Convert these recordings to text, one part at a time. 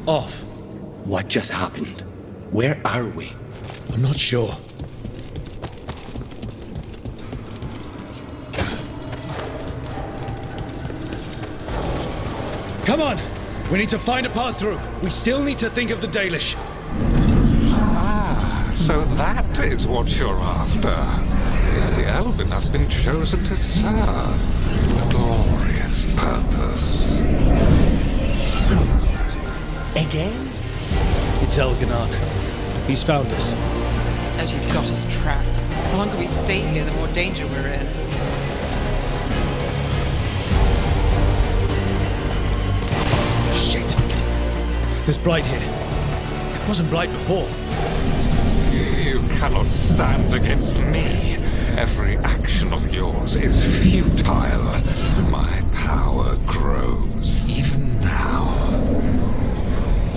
Off. What just happened? Where are we? I'm not sure. Come on! We need to find a path through. We still need to think of the Dalish. Ah, so that is what you're after. The Elven has been chosen to serve a glorious purpose. Again? It's Elganon. He's found us. And she's got us trapped. The longer we stay here, the more danger we're in. Shit! There's blight here. It wasn't blight before. You cannot stand against me. Every action of yours is futile. My power grows even now.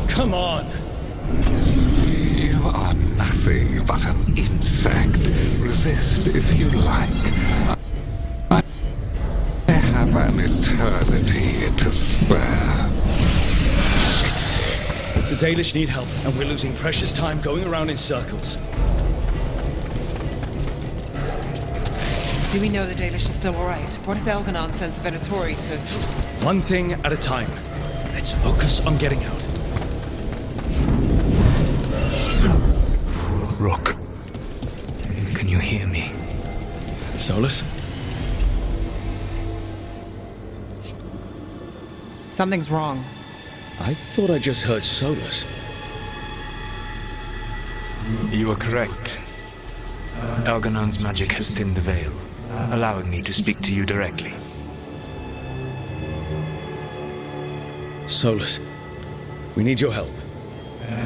Come on! You are nothing but an insect. Resist if you like. I have an eternity to spare. The Dalish need help, and we're losing precious time going around in circles. Do we know the Dalish are still alright? What if Elganon sends the Venatori to... One thing at a time. Let's focus on getting out. Rook, can you hear me? Solus? Something's wrong. I thought I just heard Solus. You are correct. Elganon's magic has thinned the veil, allowing me to speak to you directly. Solus, we need your help.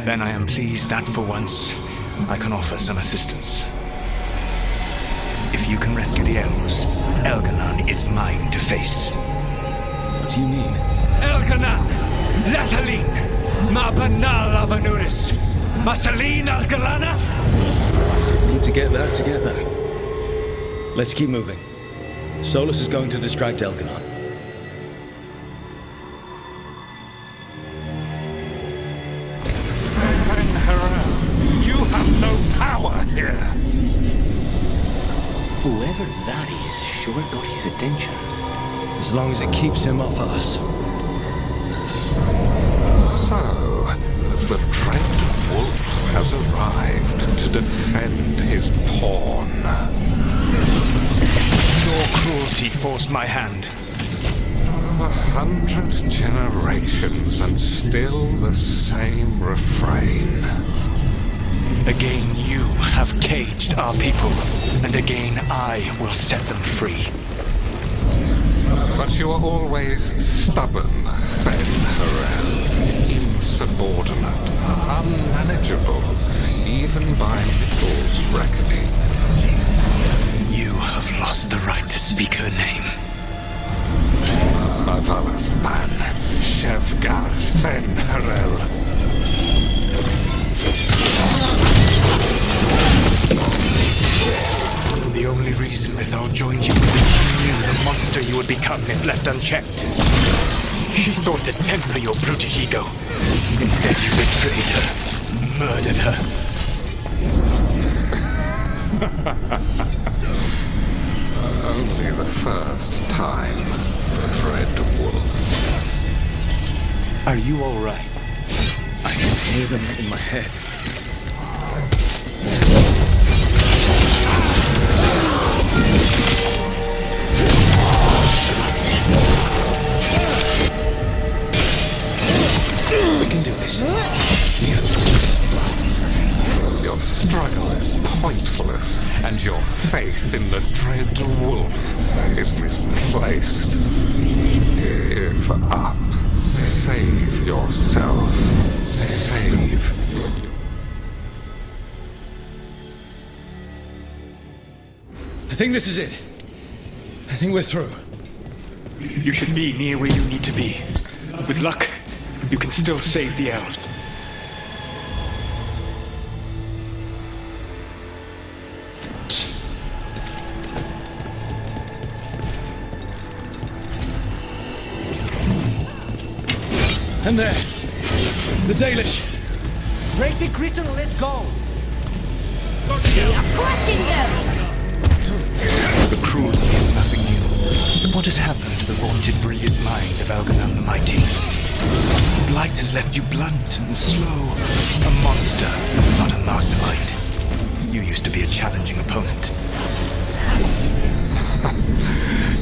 Then I am pleased that for once, I can offer some assistance. If you can rescue the elves, Elganon is mine to face. What do you mean? Elganon! Lathalin! Ma banal avanuris! Masalin Algalana! Need to get that together. Let's keep moving. Solus is going to distract Elganon. You have no power here. Whoever that is sure got his attention. As long as it keeps him off us. So, the dread wolf has arrived to defend his pawn. Your cruelty forced my hand. 100 generations and still the same refrain. Again you have caged our people, and again I will set them free. But you are always stubborn, Veilguard. Insubordinate, unmanageable, even by Mittel's reckoning. You have lost the right to speak her name. Avalas ban, Shevgar Fenharel. The only reason Mythal joined you was that she knew the monster you would become if left unchecked. She thought to temper your brutish ego. Instead, you betrayed her, murdered her. Only the first time, Dread Wolf. Are you all right? I can hear them in my head. We can do this. Your struggle is pointless, and your faith in the Dread Wolf is misplaced. Give up. Save yourself. Save. I think this is it. I think we're through. You should be near where you need to be. With luck, you can still save the elves. And there. The Dalish! Break the crystal and let's go! Crushing them! The cruelty is nothing new. But what has happened to the vaunted brilliant mind of Elganon the Mighty? Blight has left you blunt and slow. A monster, not a mastermind. You used to be a challenging opponent.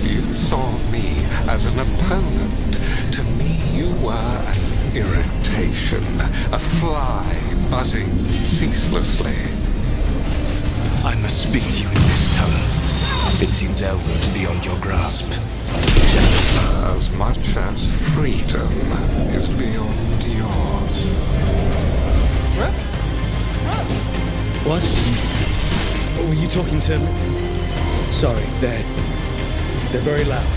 You saw me as an opponent. To me, you were an irritation, a fly buzzing ceaselessly. I must speak to you in this tongue. It seems elbows beyond your grasp. As much as freedom is beyond yours. What? Were you talking to... Sorry, they're very loud.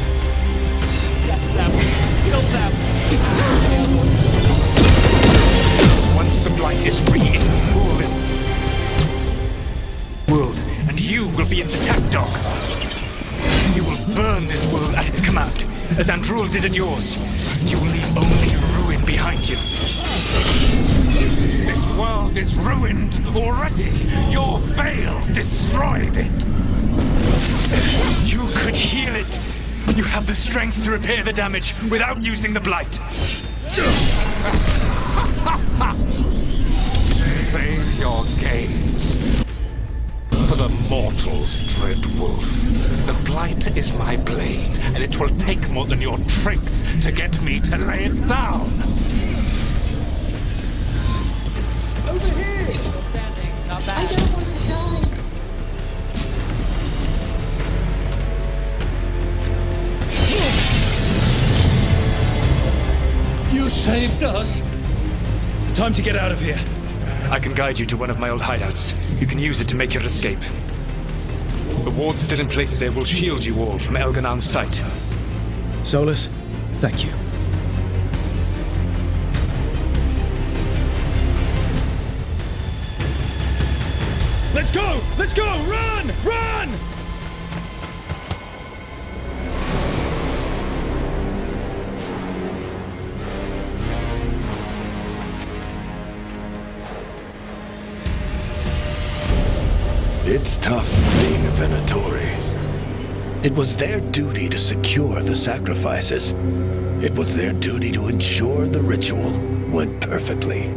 That's them. Kill them. Once the Blight is free, it will rule this world, and you will be its attack dog. You will burn this world at its command, as Andrul did at yours. You will leave only ruin behind you. This world is ruined already. Your veil destroyed it. You could heal it. You have the strength to repair the damage without using the Blight. Save your gaze for the mortals, Dread Wolf. The Blight is my blade, and it will take more than your tricks to get me to lay it down. Over here! Still standing. Not bad. I don't want to die. You saved us! Time to get out of here. I can guide you to one of my old hideouts. You can use it to make your escape. The ward still in place there will shield you all from Elganon's sight. Solus, thank you. Let's go! Let's go! Run! Run! It's tough being a Venatori. It was their duty to secure the sacrifices. It was their duty to ensure the ritual went perfectly.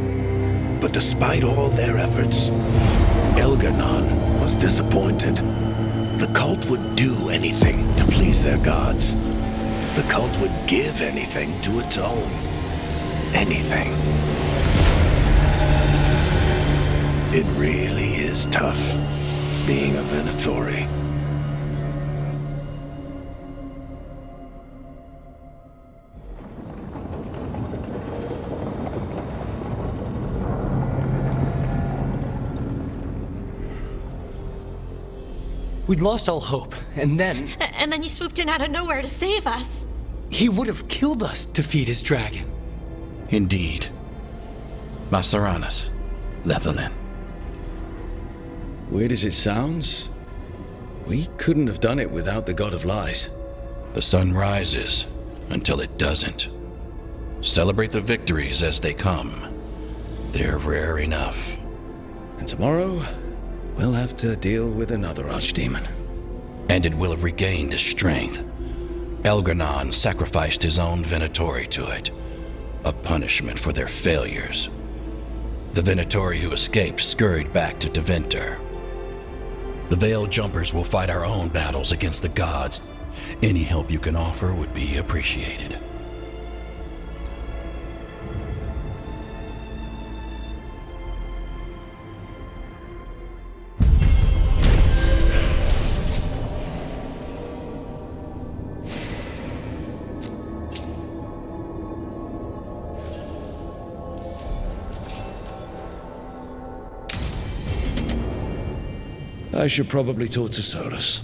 But despite all their efforts, Elganon was disappointed. The cult would do anything to please their gods. The cult would give anything to atone. Anything. It really is tough being a Venatori. We'd lost all hope, and then... And then you swooped in out of nowhere to save us. he would have killed us to feed his dragon. Indeed. Masaranas, Lethalin. Weird as it sounds, we couldn't have done it without the God of Lies. The sun rises until it doesn't. Celebrate the victories as they come. They're rare enough. And tomorrow, we'll have to deal with another archdemon. And it will have regained its strength. Elganon sacrificed his own Venatori to it, a punishment for their failures. The Venatori who escaped scurried back to Deventer. The Veil Jumpers will fight our own battles against the gods. Any help you can offer would be appreciated. I should probably talk to Solus.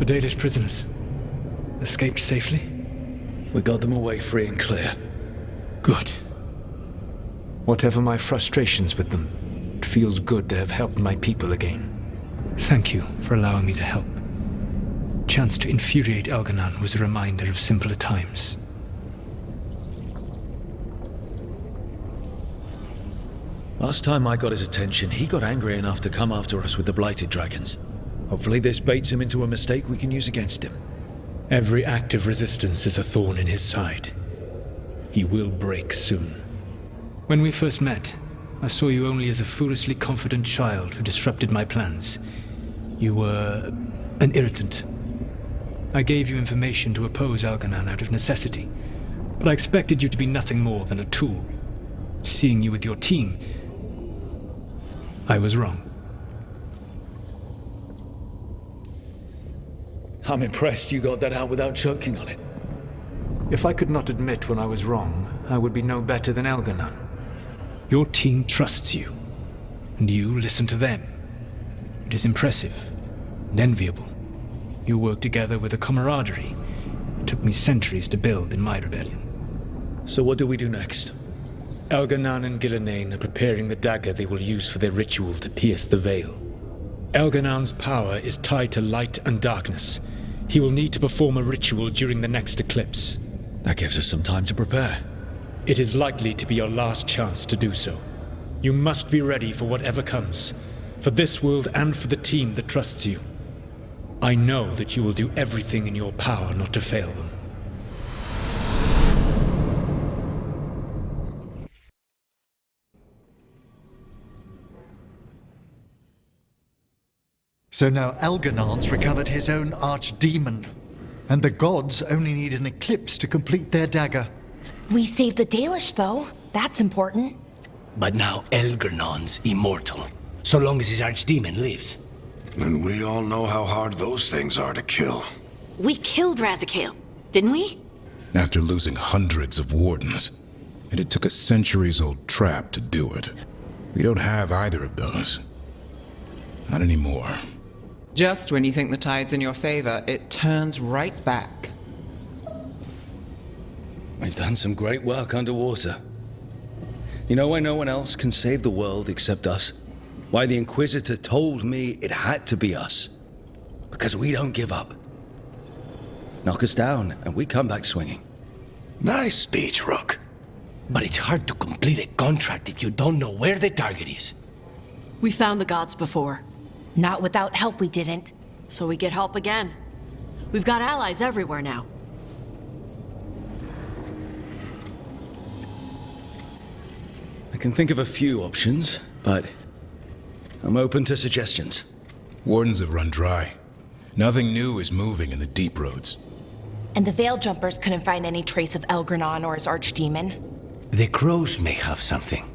Dalish prisoners escaped safely? We got them away free and clear. Good. Whatever my frustrations with them, it feels good to have helped my people again. Thank you for allowing me to help. Chance to infuriate Elganon was a reminder of simpler times. Last time I got his attention, he got angry enough to come after us with the Blighted Dragons. Hopefully this baits him into a mistake we can use against him. Every act of resistance is a thorn in his side. He will break soon. When we first met, I saw you only as a foolishly confident child who disrupted my plans. You were an irritant. I gave you information to oppose Elganon out of necessity, but I expected you to be nothing more than a tool. Seeing you with your team, I was wrong. I'm impressed you got that out without choking on it. If I could not admit when I was wrong, I would be no better than Elganon. Your team trusts you, and you listen to them. It is impressive and enviable. You work together with a camaraderie it took me centuries to build in my rebellion. So what do we do next? Elganon and Gillenane are preparing the dagger they will use for their ritual to pierce the veil. Elganon's power is tied to light and darkness. He will need to perform a ritual during the next eclipse. That gives us some time to prepare. It is likely to be your last chance to do so. You must be ready for whatever comes, for this world and for the team that trusts you. I know that you will do everything in your power not to fail them. So now Elganon's recovered his own archdemon, and the gods only need an eclipse to complete their dagger. We saved the Dalish, though. That's important. But now Elganon's immortal, so long as his archdemon lives. And we all know how hard those things are to kill. We killed Razikale, didn't we? After losing hundreds of wardens. And it took a centuries-old trap to do it. We don't have either of those. Not anymore. Just when you think the tide's in your favor, it turns right back. We've done some great work underwater. You know why no one else can save the world except us? Why the Inquisitor told me it had to be us. Because we don't give up. Knock us down, and we come back swinging. Nice speech, Rook. But it's hard to complete a contract if you don't know where the target is. We found the gods before. Not without help, we didn't. So we get help again. We've got allies everywhere now. I can think of a few options, but I'm open to suggestions. Wardens have run dry. Nothing new is moving in the deep roads. And the Veil Jumpers couldn't find any trace of Elgranon or his archdemon. The crows may have something.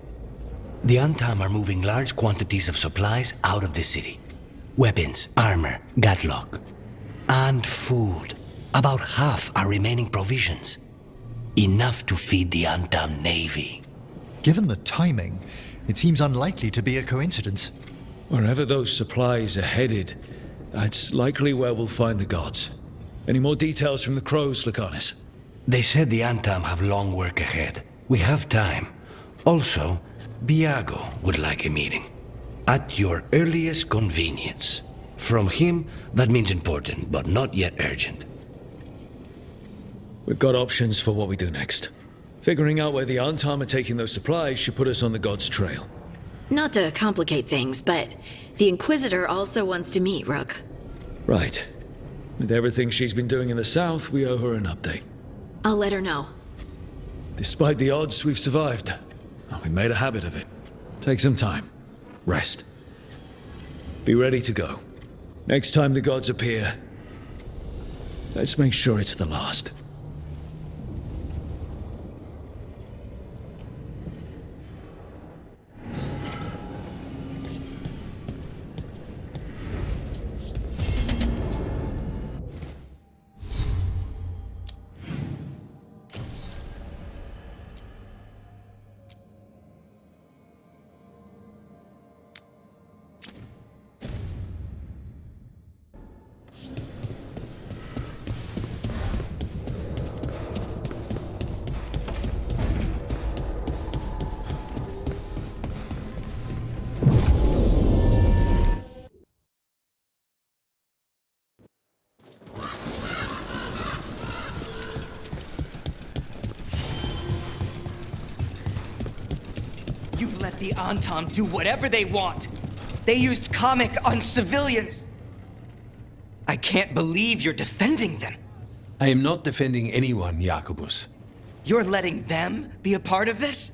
The Antam are moving large quantities of supplies out of the city. Weapons, armor, gatlock. And food. About half are remaining provisions. Enough to feed the Antam navy. Given the timing, it seems unlikely to be a coincidence. Wherever those supplies are headed, that's likely where we'll find the gods. Any more details from the crows, Laconis? They said the Antam have long work ahead. We have time. Also, Biago would like a meeting. At your earliest convenience. From him, that means important, but not yet urgent. We've got options for what we do next. Figuring out where the Antam are taking those supplies should put us on the gods' trail. Not to complicate things, but the Inquisitor also wants to meet Rook. Right. With everything she's been doing in the south, we owe her an update. I'll let her know. Despite the odds, we've survived. We made a habit of it. Take some time. Rest. Be ready to go. Next time the gods appear, let's make sure it's the last. let the Antam do whatever they want. They used comic on civilians. I can't believe you're defending them. I am not defending anyone, Jacobus. You're letting them be a part of this?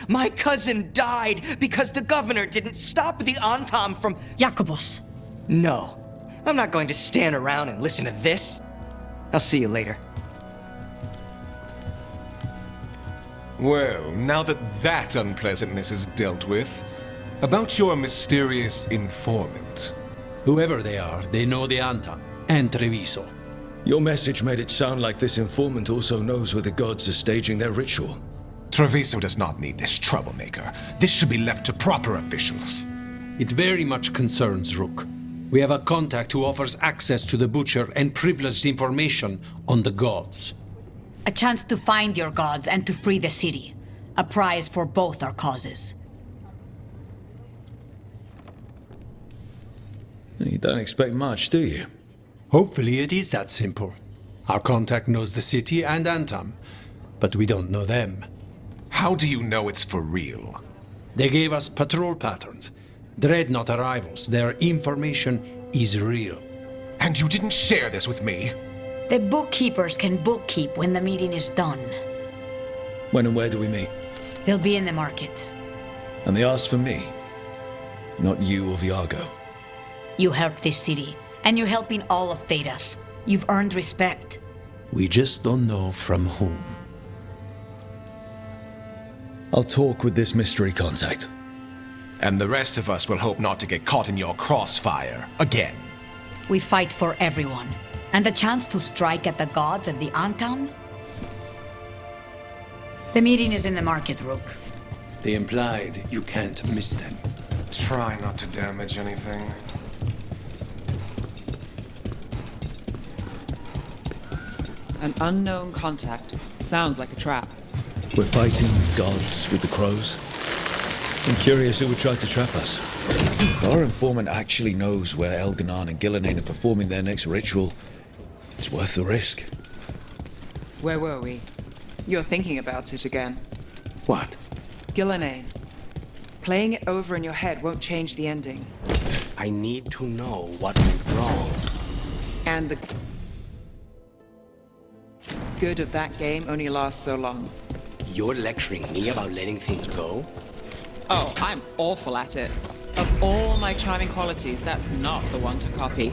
My cousin died because the governor didn't stop the Antam from... Jacobus. No. I'm not going to stand around and listen to this. I'll see you later. Well, now that that unpleasantness is dealt with, about your mysterious informant. Whoever they are, they know the Antam and Treviso. Your message made it sound like this informant also knows where the gods are staging their ritual. Treviso does not need this troublemaker. This should be left to proper officials. It very much concerns Rook. We have a contact who offers access to the Butcher and privileged information on the gods. A chance to find your gods and to free the city. A prize for both our causes. You don't expect much, do you? Hopefully it is that simple. Our contact knows the city and Antam, but we don't know them. How do you know it's for real? They gave us patrol patterns. Dreadnought arrivals. Their information is real. And you didn't share this with me? The bookkeepers can bookkeep when the meeting is done. When and where do we meet? They'll be in the market. And they asked for me, not you or Viago. You helped this city, and you're helping all of Thedas. You've earned respect. We just don't know from whom. I'll talk with this mystery contact. And the rest of us will hope not to get caught in your crossfire again. We fight for everyone. And the chance to strike at the gods and the Antam? The meeting is in the market, Rook. They implied you can't miss them. Try not to damage anything. An unknown contact. Sounds like a trap. We're fighting gods with the crows. I'm curious who would try to trap us. If our informant actually knows where Elganon and Gillenane are performing their next ritual, it's worth the risk. Where were we? You're thinking about it again. What? Gillenane. Playing it over in your head won't change the ending. I need to know what went wrong. And the good of that game only lasts so long. You're lecturing me about letting things go? Oh, I'm awful at it. Of all my charming qualities, that's not the one to copy.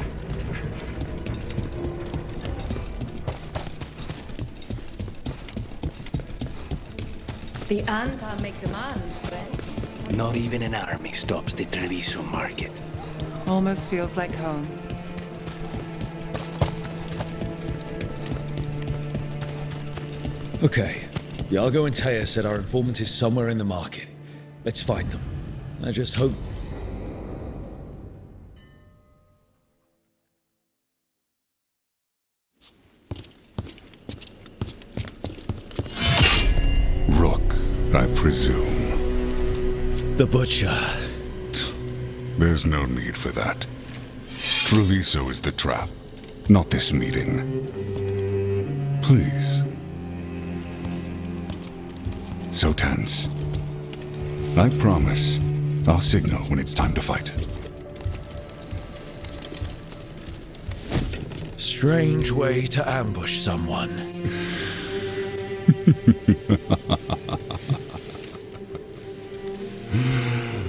The Antam make demands, friend. Not even an army stops the Treviso market. Almost feels like home. Okay. Iago and Taya said our informant is somewhere in the market. Let's find them. I just hope... Rook, I presume. The Butcher. There's no need for that. Treviso is the trap, not this meeting. Please. So tense. I promise, I'll signal when it's time to fight. Strange way to ambush someone.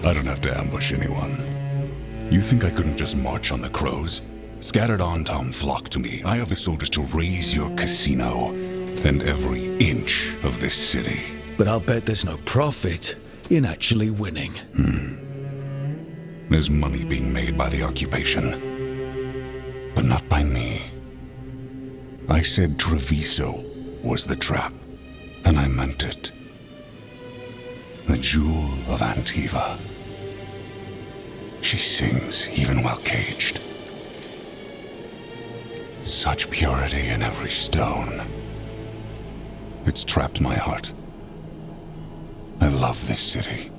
I don't have to ambush anyone. You think I couldn't just march on the crows? Scattered on town flock to me. I have the soldiers to raise your casino and every inch of this city. But I'll bet there's no profit in actually winning. There's money being made by the occupation, but not by me. I said Treviso was the trap, and I meant it. The jewel of Antiva. She sings even while caged. Such purity in every stone. It's trapped my heart. I love this city.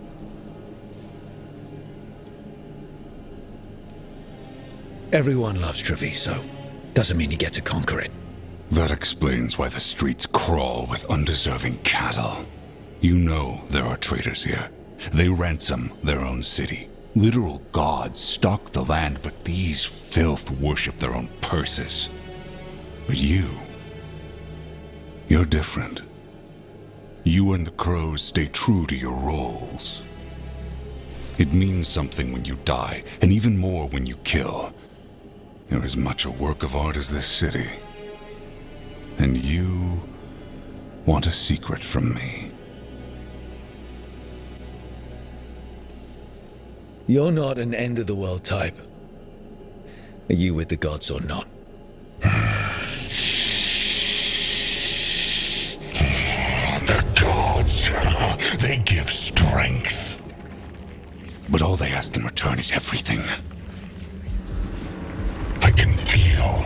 Everyone loves Treviso. Doesn't mean you get to conquer it. That explains why the streets crawl with undeserving cattle. You know there are traitors here. They ransom their own city. Literal gods stalk the land, but these filth worship their own purses. But you're different. You and the crows stay true to your roles. It means something when you die, and even more when you kill. You're as much a work of art as this city. And you want a secret from me. You're not an end-of-the-world type. Are you with the gods or not? The gods, they give strength. But all they ask in return is everything. I can feel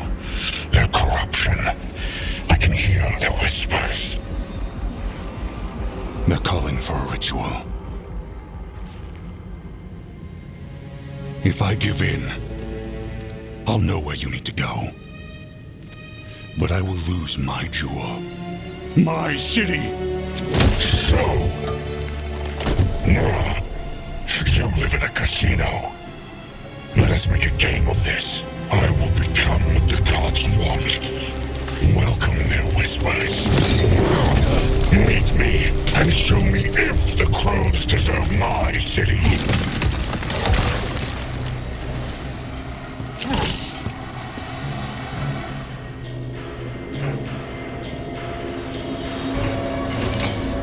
their corruption. I can hear their whispers. They're calling for a ritual. If I give in, I'll know where you need to go. But I will lose my jewel. My city! So... you live in a casino. Let us make a game of this. I will become what the gods want. Welcome their whispers. Meet me and show me if the crows deserve my city.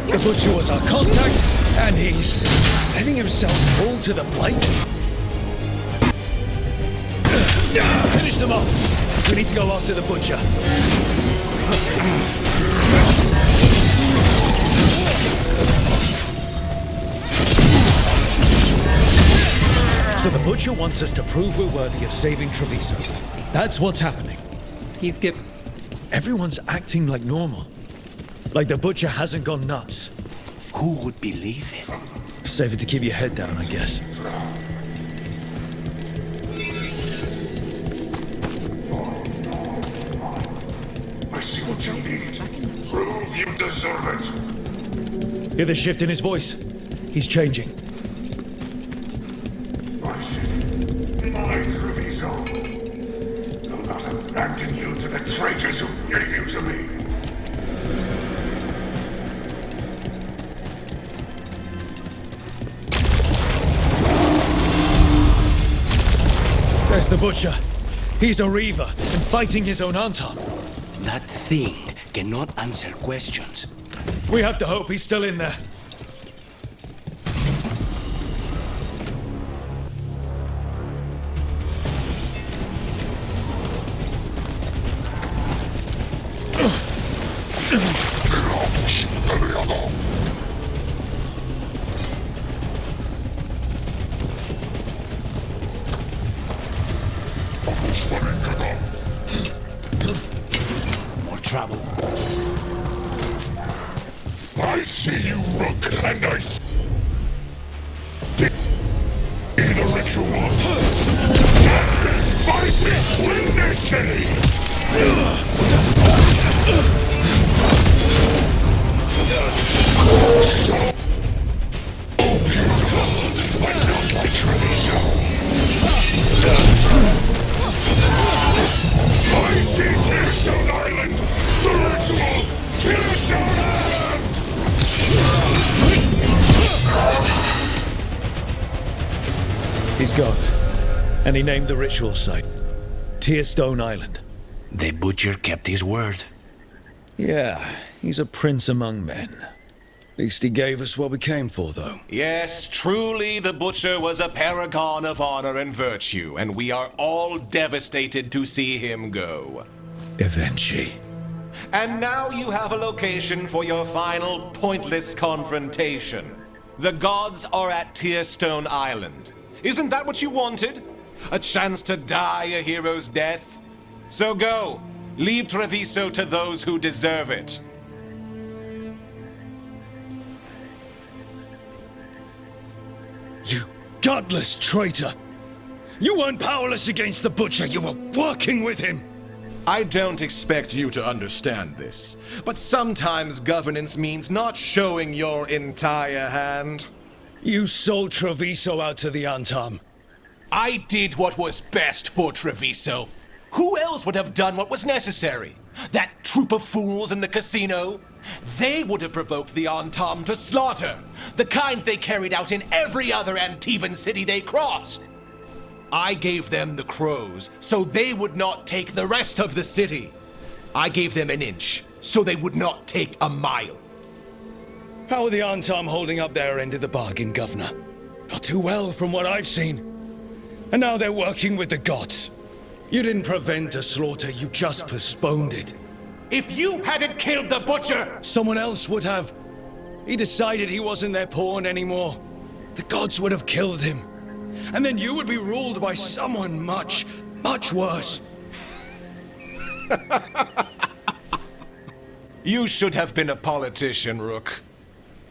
The Butcher was our contact, and he's letting himself fall to the Blight. Finish them off. We need to go after the Butcher. So the Butcher wants us to prove we're worthy of saving Treviso. That's what's happening. Everyone's acting like normal. Like the Butcher hasn't gone nuts. Who would believe it? Save it to keep your head down, I guess. I see what you need. Prove you deserve it. Hear the shift in his voice. He's changing. I see. My Treviso. I'll not abandon you to the traitors who gave you to me. There's the Butcher. He's a Reaver and fighting his own Anton. That thing cannot answer questions. We have to hope he's still in there. More trouble. I see you, Rook, and I see the ritual. Fight me, win this city! So beautiful, but not like Treviso. I see Tearstone Island! The ritual! Tearstone Island! He's gone. And he named the ritual site. Tearstone Island. The Butcher kept his word. Yeah, he's a prince among men. At least he gave us what we came for, though. Yes, truly the Butcher was a paragon of honor and virtue, and we are all devastated to see him go. Eventually. And now you have a location for your final pointless confrontation. The gods are at Tearstone Island. Isn't that what you wanted? A chance to die a hero's death? So go. Leave Treviso to those who deserve it. You godless traitor! You weren't powerless against the Butcher, you were working with him! I don't expect you to understand this, but sometimes governance means not showing your entire hand. You sold Treviso out to the Antam. I did what was best for Treviso. Who else would have done what was necessary? That troop of fools in the casino? They would have provoked the Antam to slaughter, the kind they carried out in every other Antivan city they crossed. I gave them the crows so they would not take the rest of the city. I gave them an inch so they would not take a mile. How are the Antam holding up their end of the bargain, Governor? Not too well from what I've seen. And now they're working with the gods. You didn't prevent a slaughter, you just postponed it. If you hadn't killed the butcher! Someone else would have. He decided he wasn't their pawn anymore. The gods would have killed him. And then you would be ruled by someone much, much worse. You should have been a politician, Rook.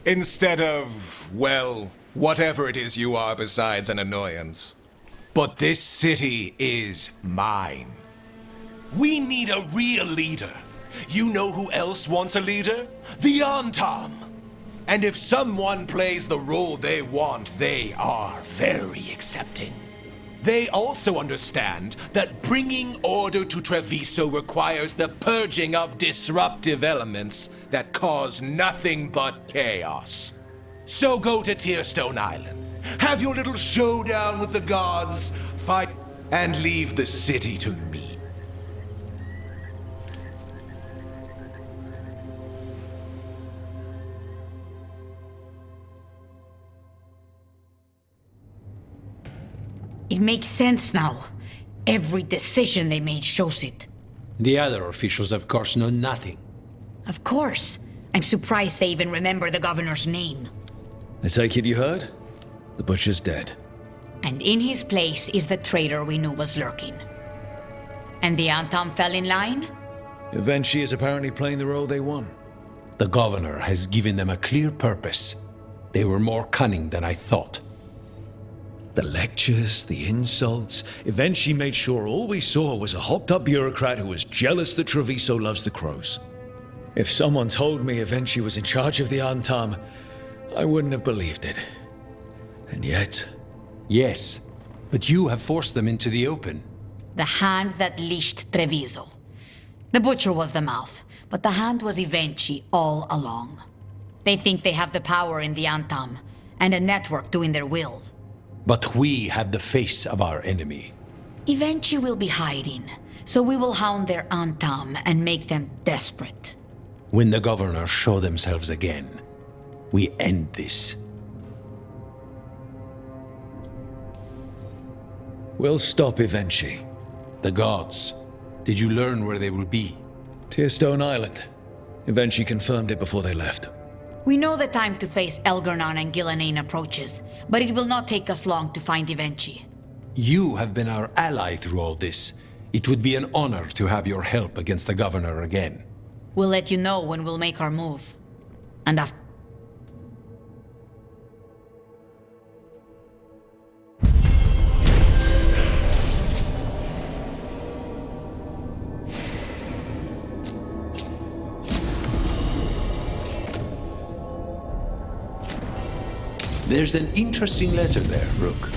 Instead of, well, whatever it is you are besides an annoyance. But this city is mine. We need a real leader. You know who else wants a leader? The Antam. And if someone plays the role they want, they are very accepting. They also understand that bringing order to Treviso requires the purging of disruptive elements that cause nothing but chaos. So go to Tearstone Island, have your little showdown with the gods, fight, and leave the city to me. It makes sense now. Every decision they made shows it. The other officials, of course, know nothing. Of course. I'm surprised they even remember the governor's name. I take it you heard? The butcher's dead. And in his place is the traitor we knew was lurking. And the Antam fell in line? Eventually is apparently playing the role they want. The governor has given them a clear purpose. They were more cunning than I thought. The lectures, the insults, eventually made sure all we saw was a hopped-up bureaucrat who was jealous that Treviso loves the crows. If someone told me Eventually was in charge of the Antam, I wouldn't have believed it. And yet... Yes, but you have forced them into the open. The hand that leashed Treviso. The butcher was the mouth, but the hand was Eventually all along. They think they have the power in the Antam, and a network doing their will. But we have the face of our enemy. Eventually will be hiding, so we will hound their Antam and make them desperate. When the governors show themselves again, we end this. We'll stop eventually. The gods. Did you learn where they will be? Tearstone Island. Eventually confirmed it before they left. We know the time to face Elgar'nan and Gillenane approaches, but it will not take us long to find Eventually. You have been our ally through all this. It would be an honor to have your help against the governor again. We'll let you know when we'll make our move. And after... There's an interesting letter there, Rook.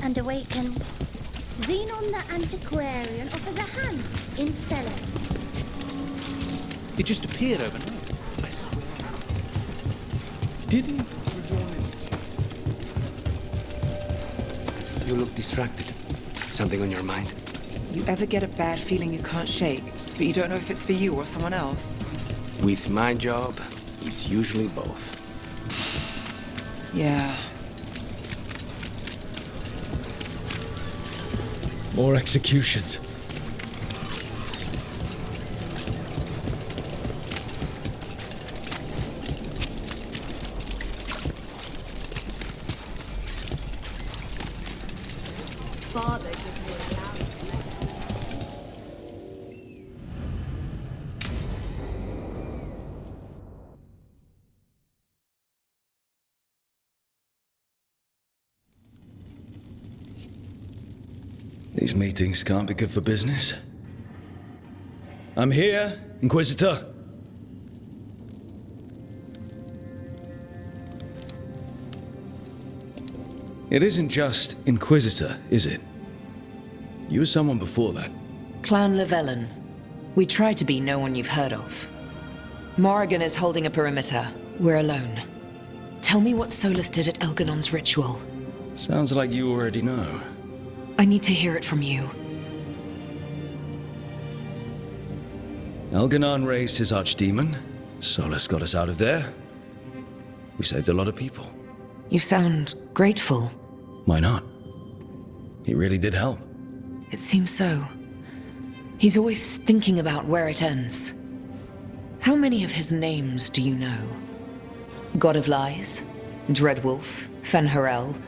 And awaken. Xenon the Antiquarian offers a hand in selling. It just appeared overnight. I swear. Didn't You look distracted. Something on your mind? You ever get a bad feeling you can't shake, but you don't know if it's for you or someone else? With my job, it's usually both. Yeah. More executions. Father gives me a loud. These meetings can't be good for business. I'm here, Inquisitor. It isn't just Inquisitor, is it? You were someone before that. Clan Llewellyn. We try to be no one you've heard of. Morrigan is holding a perimeter. We're alone. Tell me what Solus did at Elganon's ritual. Sounds like you already know. I need to hear it from you. Elganon raised his archdemon. Solus got us out of there. We saved a lot of people. You sound grateful. Why not? He really did help. It seems so. He's always thinking about where it ends. How many of his names do you know? God of Lies, Dreadwolf, Fen'Harel.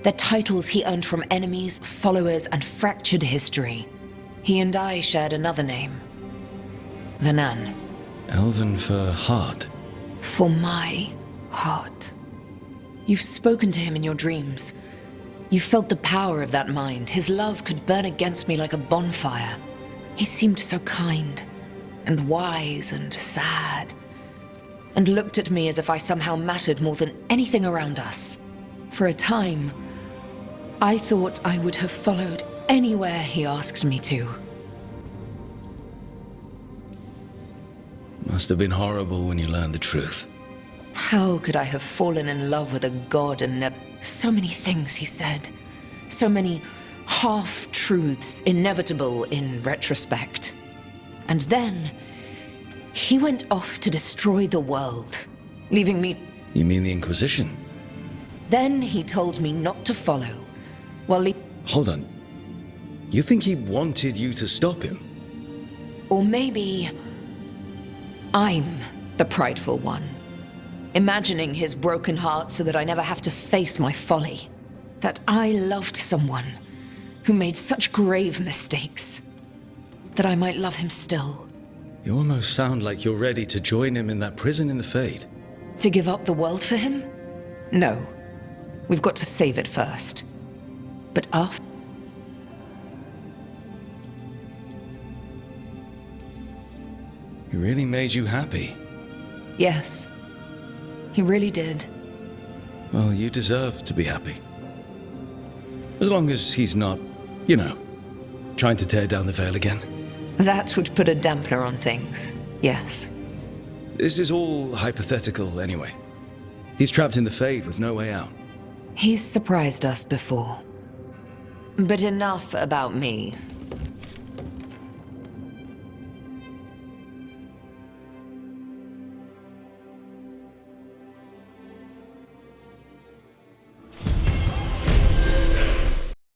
They're titles he earned from enemies, followers, and fractured history. He and I shared another name. Venan. Elven for heart. For my heart. You've spoken to him in your dreams. You felt the power of that mind. His love could burn against me like a bonfire. He seemed so kind, and wise, and sad, and looked at me as if I somehow mattered more than anything around us. For a time, I thought I would have followed anywhere he asked me to. Must have been horrible when you learned the truth. How could I have fallen in love with a god and so many things he said. So many half-truths, inevitable in retrospect. And then, he went off to destroy the world, leaving me... You mean the Inquisition? Then he told me not to follow, while Hold on. You think he wanted you to stop him? Or maybe... I'm the prideful one. Imagining his broken heart so that I never have to face my folly. That I loved someone who made such grave mistakes. That I might love him still. You almost sound like you're ready to join him in that prison in the Fade. To give up the world for him? No. We've got to save it first. But after... He really made you happy. Yes. He really did. Well, you deserve to be happy. As long as he's not, you know, trying to tear down the veil again. That would put a dampener on things, yes. This is all hypothetical anyway. He's trapped in the Fade with no way out. He's surprised us before. But enough about me.